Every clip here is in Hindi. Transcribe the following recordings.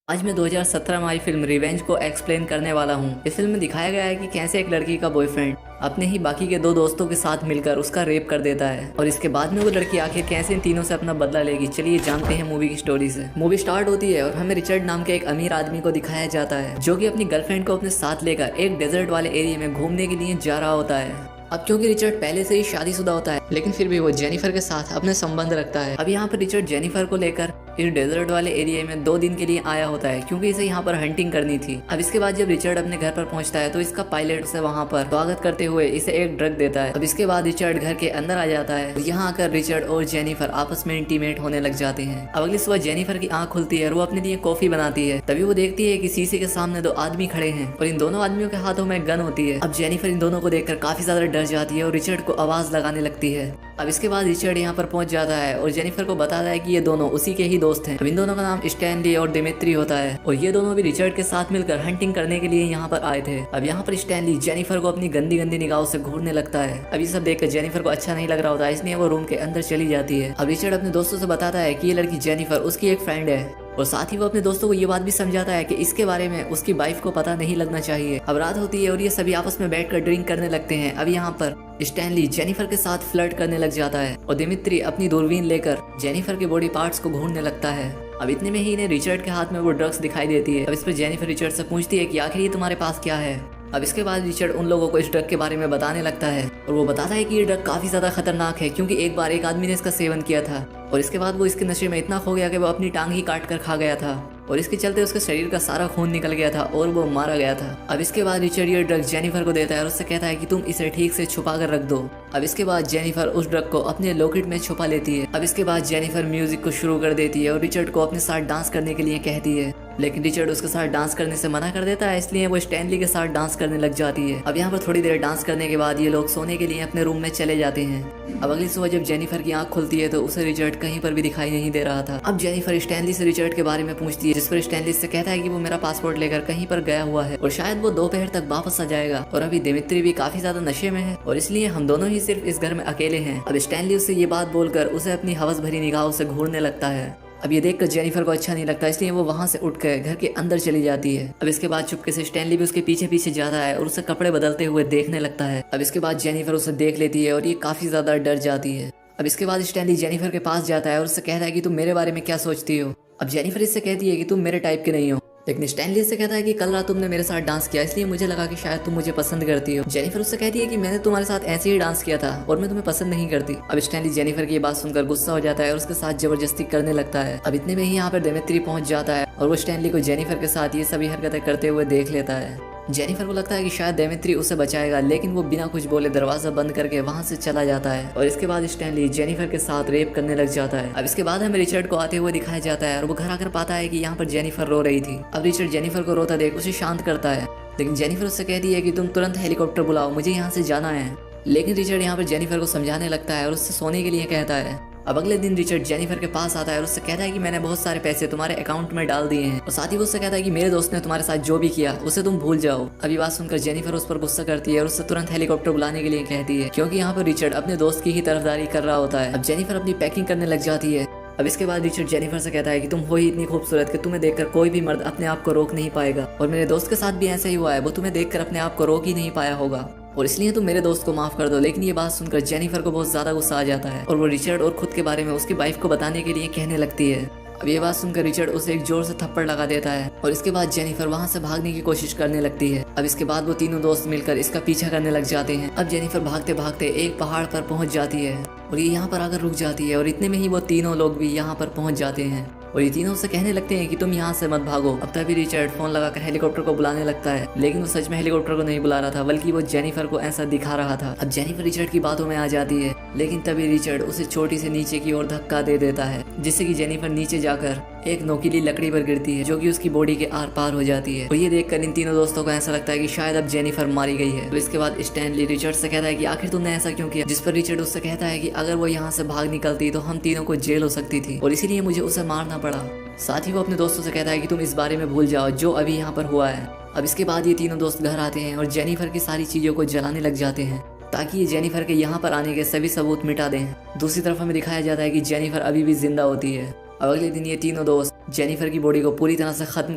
आज मैं 2017 में आई फिल्म रिवेंज को एक्सप्लेन करने वाला हूँ। इस फिल्म में दिखाया गया है कि कैसे एक लड़की का बॉयफ्रेंड अपने ही बाकी के दो दोस्तों के साथ मिलकर उसका रेप कर देता है और इसके बाद में वो लड़की आखिर कैसे इन तीनों से अपना बदला लेगी। चलिए जानते हैं मूवी की स्टोरी से। मूवी स्टार्ट होती है और हमें रिचर्ड नाम के एक अमीर आदमी को दिखाया जाता है जो कि अपनी गर्लफ्रेंड को अपने साथ लेकर एक डेजर्ट वाले एरिया में घूमने के लिए जा रहा होता है। अब क्योंकि रिचर्ड पहले से ही शादीशुदा होता है लेकिन फिर भी वो जेनिफर के साथ अपने संबंध रखता है। अब यहाँ पर रिचर्ड जेनिफर को लेकर इस डेजर्ट वाले एरिया में 2 दिन के लिए आया होता है क्योंकि इसे यहाँ पर हंटिंग करनी थी। अब इसके बाद जब रिचर्ड अपने घर पर पहुंचता है तो इसका पायलट उसे वहाँ पर स्वागत करते हुए इसे एक ड्रग देता है। अब इसके बाद रिचर्ड घर के अंदर आ जाता है। यहाँ आकर रिचर्ड और जेनिफर आपस में इंटीमेट होने लग जाते हैं। अब अगली सुबह जेनिफर की आंख खुलती है और वो अपने लिए कॉफी बनाती है। तभी वो देखती है कि शीशे के सामने 2 आदमी खड़े हैं और इन दोनों आदमियों के हाथों में गन होती है। अब जेनिफर इन दोनों को देखकर काफी ज्यादा डर जाती है और रिचर्ड को आवाज लगाने लगती है। अब इसके बाद रिचर्ड यहाँ पर पहुंच जाता है और जेनिफर को बताता है कि ये दोनों उसी के ही दोस्त हैं। अब इन दोनों का नाम स्टैनली और दिमित्री होता है और ये दोनों भी रिचर्ड के साथ मिलकर हंटिंग करने के लिए यहाँ पर आए थे। अब यहाँ पर स्टैनली जेनिफर को अपनी गंदी गंदी निगाहों से घूरने लगता है। अब ये सब देखकर जेनिफर को अच्छा नहीं लग रहा होता है, इसलिए वो रूम के अंदर चली जाती है। अब रिचर्ड अपने दोस्तों से बताता है कि ये लड़की जेनिफर उसकी एक फ्रेंड है और साथ ही वो अपने दोस्तों को ये बात भी समझाता है कि इसके बारे में उसकी वाइफ को पता नहीं लगना चाहिए। अब रात होती है और ये सभी आपस में बैठकर ड्रिंक करने लगते हैं। अब यहाँ पर स्टैनली जेनिफर के साथ फ्लर्ट करने लग जाता है और दिमित्री अपनी दूरबीन लेकर जेनिफर के बॉडी पार्ट्स को घूरने लगता है। अब इतने में ही इन्हें रिचर्ड के हाथ में वो ड्रग्स दिखाई देती है। अब इस पर जेनिफर रिचर्ड से पूछती है कि आखिर ये तुम्हारे पास क्या है। अब इसके बाद रिचर्ड उन लोगों को इस ड्रग के बारे में बताने लगता है और वो बताता है कि ये ड्रग काफी ज्यादा खतरनाक है क्योंकि एक बार एक आदमी ने इसका सेवन किया था और इसके बाद वो इसके नशे में इतना खो गया कि वो अपनी टांग ही काट कर खा गया था और इसके चलते उसके शरीर का सारा खून निकल गया था और वो मारा गया था। अब इसके बाद रिचर्ड ये ड्रग जेनिफर को देता है और उससे कहता है कि तुम इसे ठीक से छुपा कर रख दो। अब इसके बाद जेनिफर उस ड्रग को अपने लॉकेट में छुपा लेती है। अब इसके बाद जेनिफर म्यूजिक को शुरू कर देती है और रिचर्ड को अपने साथ डांस करने के लिए कहती है लेकिन रिचर्ड उसके साथ डांस करने से मना कर देता है, इसलिए वो स्टैनली के साथ डांस करने लग जाती है। अब यहाँ पर थोड़ी देर डांस करने के बाद ये लोग सोने के लिए अपने रूम में चले जाते हैं। अब अगली सुबह जब जेनिफर की आंख खुलती है तो उसे रिचर्ड कहीं पर भी दिखाई नहीं दे रहा था। अब जेनिफर स्टैनली से रिचर्ड के बारे में पूछती है जिस पर स्टैनली से कहता है कि वो मेरा पासपोर्ट लेकर कहीं पर गया हुआ है और शायद वो दोपहर तक वापस आ जाएगा और अभी दिमित्री भी काफी ज्यादा नशे में है और इसलिए हम दोनों ही सिर्फ इस घर में अकेले हैं। अब स्टैनली उससे ये बात बोलकर उसे अपनी हवस भरी निगाहों से घूरने लगता है। अब ये देखकर जेनिफर को अच्छा नहीं लगता, इसलिए वो वहां से उठकर घर के अंदर चली जाती है। अब इसके बाद चुपके से स्टैनली भी उसके पीछे पीछे जाता है और उसे कपड़े बदलते हुए देखने लगता है। अब इसके बाद जेनिफर उसे देख लेती है और ये काफी ज्यादा डर जाती है। अब इसके बाद स्टैनली जेनिफर के पास जाता है और उससे कहता है कि तुम मेरे बारे में क्या सोचती हो। अब जेनिफर इससे कहती है कि तुम मेरे टाइप के नहीं हो, लेकिन स्टैनली से कहता है कि कल रात तुमने मेरे साथ डांस किया इसलिए मुझे लगा कि शायद तुम मुझे पसंद करती हो। जेनिफर उससे कहती है कि मैंने तुम्हारे साथ ऐसे ही डांस किया था और मैं तुम्हें पसंद नहीं करती। अब स्टैनली जेनिफर की बात सुनकर गुस्सा हो जाता है और उसके साथ जबरदस्ती करने लगता है। अब इतने में ही यहाँ पर दिमित्री पहुंच जाता है और वो स्टैनली को जेनिफर के साथ ये सभी हरकतें करते हुए देख लेता है। जेनिफर को लगता है कि शायद दिमित्री उसे बचाएगा लेकिन वो बिना कुछ बोले दरवाजा बंद करके वहां से चला जाता है और इसके बाद स्टैनली जेनिफर के साथ रेप करने लग जाता है। अब इसके बाद हमें रिचर्ड को आते हुए दिखाया जाता है और वो घर आकर पाता है कि यहाँ पर जेनिफर रो रही थी। अब रिचर्ड जेनिफर को रोता देख उसे शांत करता है लेकिन जेनिफर उससे कहती है कि तुम तुरंत हेलीकॉप्टर बुलाओ, मुझे यहाँ से जाना है। लेकिन रिचर्ड यहाँ पर जेनिफर को समझाने लगता है और उससे सोने के लिए कहता है। अब अगले दिन रिचर्ड जेनिफर के पास आता है और उससे कहता है कि मैंने बहुत सारे पैसे तुम्हारे अकाउंट में डाल दिए हैं और साथ ही वो उससे कहता है कि मेरे दोस्त ने तुम्हारे साथ जो भी किया उसे तुम भूल जाओ। अभी बात सुनकर जेनिफर उस पर गुस्सा करती है और उससे तुरंत हेलीकॉप्टर बुलाने के लिए कहती है क्योंकि यहाँ पर रिचर्ड अपने दोस्त की ही तरफदारी कर रहा होता है। अब जेनिफर अपनी पैकिंग करने लग जाती है। अब इसके बाद रिचर्ड जेनिफर से कहता है कि तुम हो ही इतनी खूबसूरत कि तुम्हें देखकर कोई भी मर्द अपने आप को रोक नहीं पाएगा और मेरे दोस्त के साथ भी ऐसा ही हुआ है, वो तुम्हें देखकर अपने आप को रोक ही नहीं पाया होगा और इसलिए तुम मेरे दोस्त को माफ कर दो। लेकिन ये बात सुनकर जेनिफर को बहुत ज्यादा गुस्सा आ जाता है और वो रिचर्ड और खुद के बारे में उसकी वाइफ को बताने के लिए कहने लगती है। अब ये बात सुनकर रिचर्ड उसे एक जोर से थप्पड़ लगा देता है और इसके बाद जेनिफर वहां से भागने की कोशिश करने लगती है। अब इसके बाद वो तीनों दोस्त मिलकर इसका पीछा करने लग जाते हैं। अब जेनिफर भागते भागते एक पहाड़ पर पहुंच जाती है और ये यहाँ पर आकर रुक जाती है और इतने में ही वो तीनों लोग भी यहाँ पर पहुंच जाते हैं और ये तीनों से कहने लगते हैं कि तुम यहाँ से मत भागो। अब तभी रिचर्ड फोन लगाकर हेलीकॉप्टर को बुलाने लगता है लेकिन वो सच में हेलीकॉप्टर को नहीं बुला रहा था बल्कि वो जेनिफर को ऐसा दिखा रहा था। अब जेनिफर रिचर्ड की बातों में आ जाती है लेकिन तभी रिचर्ड उसे चोटी से नीचे की ओर धक्का दे देता है जिससे कि जेनिफर नीचे जाकर एक नोकीली लकड़ी पर गिरती है जो कि उसकी बॉडी के आर पार हो जाती है और ये देखकर इन तीनों दोस्तों को ऐसा लगता है कि शायद अब जेनिफर मारी गई है। तो इसके बाद स्टैनली रिचर्ड से कहता है कि आखिर तुमने ऐसा क्यों किया, जिस पर रिचर्ड उससे कहता है कि अगर वो यहाँ से भाग निकलती तो हम तीनों को जेल हो सकती थी और इसीलिए मुझे उसे मारना पड़ा। साथ ही वो अपने दोस्तों से कहता है कि तुम इस बारे में भूल जाओ जो अभी यहाँ पर हुआ है। अब इसके बाद ये तीनों दोस्त घर आते हैं और जेनिफर की सारी चीजों को जलाने लग जाते हैं ताकि ये जेनिफर के यहाँ पर आने के सभी सबूत मिटा दें। दूसरी तरफ हमें दिखाया जाता है कि जेनिफर अभी भी जिंदा होती है। अब अगले दिन ये तीनों दोस्त जेनिफर की बॉडी को पूरी तरह से खत्म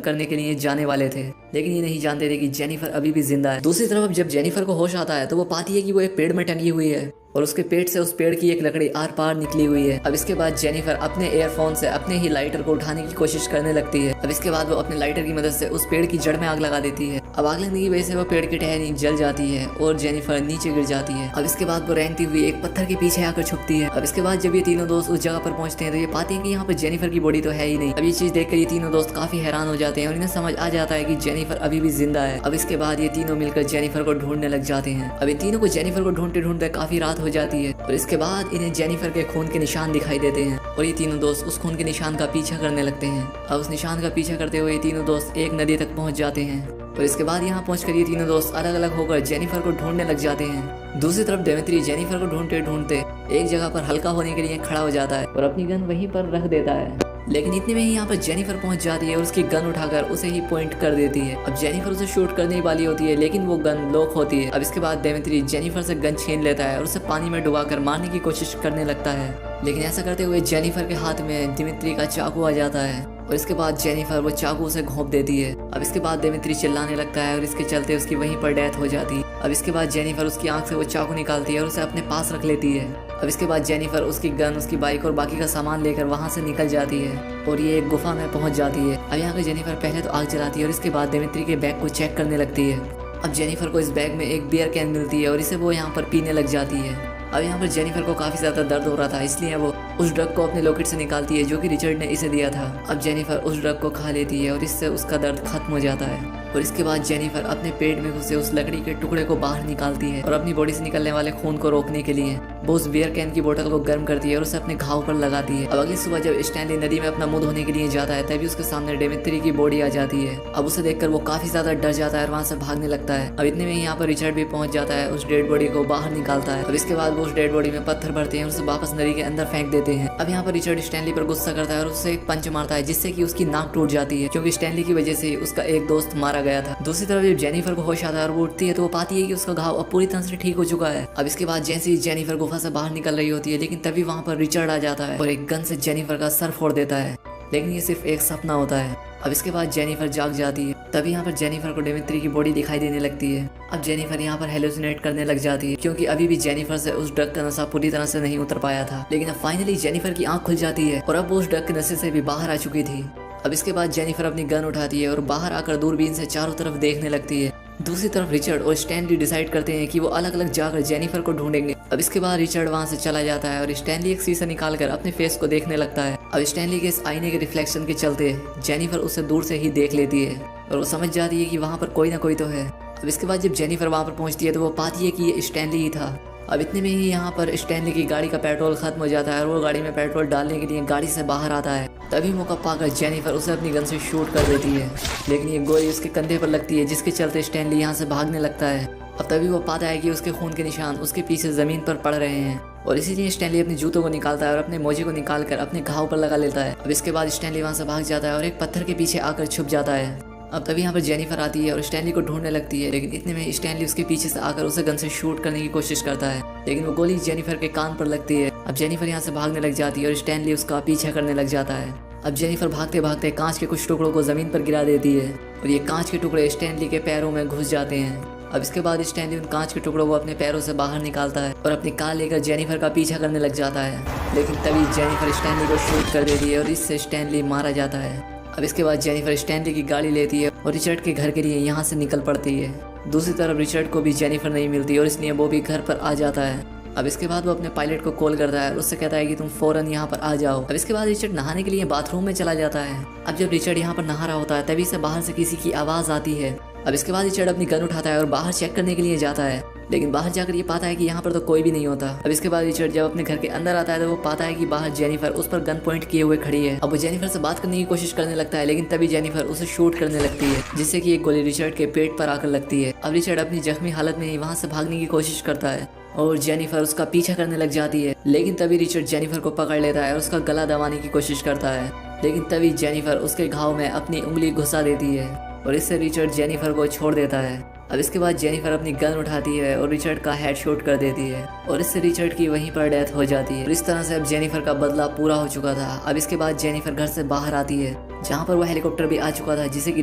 करने के लिए जाने वाले थे, लेकिन ये नहीं जानते थे कि जेनिफर अभी भी जिंदा है। दूसरी तरफ अब जब जेनिफर को होश आता है तो वो पाती है कि वो एक पेड़ में टंगी हुई है और उसके पेट से उस पेड़ की एक लकड़ी आर पार निकली हुई है। अब इसके बाद जेनिफर अपने एयरफोन से अपने ही लाइटर को उठाने की कोशिश करने लगती है। अब इसके बाद वो अपने लाइटर की मदद से उस पेड़ की जड़ में आग लगा देती है। अब आग लगने की वजह से वो पेड़ की टहनी जल जाती है और जेनिफर नीचे गिर जाती है। अब इसके बाद वो रेंगती हुई एक पत्थर के पीछे आकर छुपती है। अब इसके बाद जब ये तीनों दोस्त उस जगह पर पहुंचते हैं तो ये पाते हैं कि यहाँ पर जेनिफर की बॉडी तो है ही नहीं। अब ये चीज देखकर ये तीनों दोस्त काफी हैरान हो जाते हैं और इन्हें समझ आ जाता है कि जेनिफर अभी भी जिंदा है। अब इसके बाद ये तीनों मिलकर जेनिफर को ढूंढने लग जाते हैं। अब इन तीनों को जेनिफर को ढूंढते ढूंढते काफी रात हो जाती है और इसके बाद इन्हें जेनिफर के खून के निशान दिखाई देते हैं और ये तीनों दोस्त उस खून के निशान का पीछा करने लगते हैं। अब उस निशान का पीछा करते हुए ये तीनों दोस्त एक नदी तक पहुंच जाते हैं और इसके बाद यहाँ पहुंचकर ये तीनों दोस्त अलग अलग होकर जेनिफर को ढूंढने लग जाते हैं। दूसरी तरफ डेमेत्री जेनिफर को ढूंढते ढूंढते एक जगह पर हल्का होने के लिए खड़ा हो जाता है और अपनी गन वहीं पर रख देता है। लेकिन इतने में ही यहाँ पर जेनिफर पहुंच जाती है और उसकी गन उठाकर उसे ही पॉइंट कर देती है। अब जेनिफर उसे शूट करने वाली होती है लेकिन वो गन लॉक होती है। अब इसके बाद डेमेत्री जेनिफर से गन छीन लेता है और उसे पानी में डुबाकर मारने की कोशिश करने लगता है, लेकिन ऐसा करते हुए जेनिफर के हाथ में दिमित्री का चाकू आ जाता है और इसके बाद जेनिफर वो चाकू उसे घोंप देती है। अब इसके बाद दिमित्री चिल्लाने लगता है और इसके चलते उसकी वहीं पर डेथ हो जाती है। अब इसके बाद जेनिफर उसकी आंख से वो चाकू निकालती है और उसे अपने पास रख लेती है। अब इसके बाद जेनिफर उसकी गन, उसकी बाइक और बाकी का सामान लेकर वहां से निकल जाती है और ये एक गुफा में पहुंच जाती है। अब यहाँ पर जेनिफर पहले तो आग जलाती है और इसके बाद दिमित्री के बैग को चेक करने लगती है। अब जेनिफर को इस बैग में एक बियर कैन मिलती है और इसे वो यहाँ पर पीने लग जाती है। अब यहाँ पर जेनिफर को काफी ज्यादा दर्द हो रहा था, इसलिए वो उस ड्रग को अपने लॉकेट से निकालती है जो कि रिचर्ड ने इसे दिया था। अब जेनिफर उस ड्रग को खा लेती है और इससे उसका दर्द खत्म हो जाता है और इसके बाद जेनिफर अपने पेट में घुसे उस लकड़ी के टुकड़े को बाहर निकालती है और अपनी बॉडी से निकलने वाले खून को रोकने के लिए वो उस बियर कैन की बोतल को गर्म करती है और उसे अपने घाव पर लगाती है। अब अगली सुबह जब स्टैनली नदी में अपना मुंह धोने के लिए जाता है तभी उसके सामने डेमेत्री की बॉडी आ जाती है। अब उसे देखकर वो काफी ज्यादा डर जाता है और वहाँ से भागने लगता है। अब इतने में यहाँ पर रिचर्ड भी पहुंच जाता है, उस डेड बॉडी को बाहर निकालता है। अब इसके बाद वो उस डेड बॉडी में पत्थर भरते हैं और उसे वापस नदी के अंदर फेंक देते हैं। अब यहाँ पर रिचर्ड स्टैनली पर गुस्सा करता है और उससे एक पंच मारता है जिससे कि उसकी नाक टूट जाती है, क्योंकि स्टैनली की वजह से उसका एक दोस्त मारा गया था। दूसरी तरफ जब जेनिफर को होश आता है और वो उठती है तो वो पाती है कि उसका घाव अब पूरी तरह से ठीक हो चुका है। अब इसके बाद जैसे ही जेनिफर गुफा से बाहर निकल रही होती है लेकिन तभी वहाँ पर रिचर्ड आ जाता है और एक गन से जेनिफर का सर फोड़ देता है, लेकिन ये सिर्फ एक सपना होता है। अब इसके बाद जेनिफर जाग जाती है, तभी यहाँ पर जेनिफर को डेमेत्री की बॉडी दिखाई देने लगती है। अब जेनिफर यहाँ पर हेलुसिनेट करने लग जाती है क्योंकि अभी भी जेनिफर से उस ड्रग का नशा पूरी तरह से नहीं उतर पाया था। लेकिन अब फाइनली जेनिफर की आंख खुल जाती है और अब वो उस ड्रग के नशे से भी बाहर आ चुकी थी। अब इसके बाद जेनिफर अपनी गन उठाती है और बाहर आकर दूरबीन से चारों तरफ देखने लगती है। दूसरी तरफ रिचर्ड और स्टैनली डिसाइड करते हैं कि वो अलग अलग जाकर जेनिफर को ढूंढेंगे। अब इसके बाद रिचर्ड वहां से चला जाता है और स्टैनली एक शीशा निकालकर अपने फेस को देखने लगता है। अब स्टैनली के इस आईने के रिफ्लेक्शन के चलते जेनिफर उसे दूर से ही देख लेती है और वो समझ जाती है कि वहाँ पर कोई ना कोई तो है। अब इसके बाद जब जेनिफर वहाँ पर पहुँचती है तो वो पाती है कि ये स्टैनली ही था। अब इतने में ही यहाँ पर स्टैनली की गाड़ी का पेट्रोल खत्म हो जाता है और वो गाड़ी में पेट्रोल डालने के लिए गाड़ी से बाहर आता है। तभी मौका पाकर जेनिफर उसे अपनी गन से शूट कर देती है, लेकिन ये गोली उसके कंधे पर लगती है जिसके चलते स्टैनली यहाँ से भागने लगता है। अब तभी वो पाता है कि उसके खून के निशान उसके पीछे जमीन पर पड़ रहे हैं और इसीलिए स्टैनली अपने जूतों को निकालता है और अपने मोजे को निकालकर अपने घाव पर लगा लेता है। अब इसके बाद स्टैनली वहाँ से भाग जाता है और एक पत्थर के पीछे आकर छुप जाता है। अब तभी यहाँ पर जेनिफर आती है और स्टैनली को ढूंढने लगती है, लेकिन इतने में स्टैनली उसके पीछे से आकर उसे गन से शूट करने की कोशिश करता है, लेकिन वो गोली जेनिफर के कान पर लगती है। अब जेनिफर यहाँ से भागने लग जाती है और स्टैनली उसका पीछा करने लग जाता है। अब जेनिफर भागते भागते कांच के कुछ टुकड़ों को जमीन पर गिरा देती है और ये कांच के टुकड़े स्टैनली के पैरों में घुस जाते हैं। अब इसके बाद स्टैनली उन कांच के टुकड़ों को अपने पैरों से बाहर निकालता है और अपनी कार लेकर जेनिफर का पीछा करने लग जाता है, लेकिन तभी जेनिफर स्टैनली को शूट कर देती है और इससे स्टैनली मारा जाता है। अब इसके बाद जेनिफर स्टैनली की गाड़ी लेती है और रिचर्ड के घर के लिए यहाँ से निकल पड़ती है। दूसरी तरफ रिचर्ड को भी जेनिफर नहीं मिलती और इसलिए वो भी घर पर आ जाता है। अब इसके बाद वो अपने पायलट को कॉल करता है और उससे कहता है कि तुम फौरन यहाँ पर आ जाओ। अब इसके बाद रिचर्ड नहाने के लिए बाथरूम में चला जाता है। अब जब रिचर्ड यहाँ पर नहा रहा होता है तभी से बाहर से किसी की आवाज़ आती है। अब इसके बाद रिचर्ड अपनी गन उठाता है और बाहर चेक करने के लिए जाता है, लेकिन बाहर जाकर ये पाता है कि यहाँ पर तो कोई भी नहीं होता। अब इसके बाद रिचर्ड जब अपने घर के अंदर आता है तो वो पाता है कि बाहर जेनिफर उस पर गन पॉइंट किए हुए खड़ी है। अब वो जेनिफर से बात करने की कोशिश करने लगता है, लेकिन तभी जेनिफर उसे शूट करने लगती है जिससे कि एक गोली रिचर्ड के पेट पर आकर लगती है। अब रिचर्ड अपनी जख्मी हालत में ही वहाँ से भागने की कोशिश करता है और जेनिफर उसका पीछा करने लग जाती है, लेकिन तभी रिचर्ड जेनिफर को पकड़ लेता है और उसका गला दबाने की कोशिश करता है, लेकिन तभी जेनिफर उसके घाव में अपनी उंगली घुसा देती है और इससे रिचर्ड जेनिफर को छोड़ देता है। अब इसके बाद जेनिफर अपनी गन उठाती है और रिचर्ड का हेड शॉट कर देती है और इससे रिचर्ड की वहीं पर डेथ हो जाती है। इस तरह से अब जेनिफर का बदला पूरा हो चुका था। अब इसके बाद जेनिफर घर से बाहर आती है जहाँ पर वो हेलीकॉप्टर भी आ चुका था जिसे कि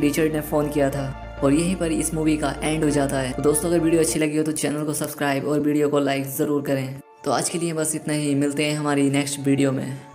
रिचर्ड ने फ़ोन किया था और यहीं पर इस मूवी का एंड हो जाता है। तो दोस्तों अगर वीडियो अच्छी लगी हो तो चैनल को सब्सक्राइब और वीडियो को लाइक ज़रूर करें। तो आज के लिए बस इतना ही, मिलते हैं हमारी नेक्स्ट वीडियो में।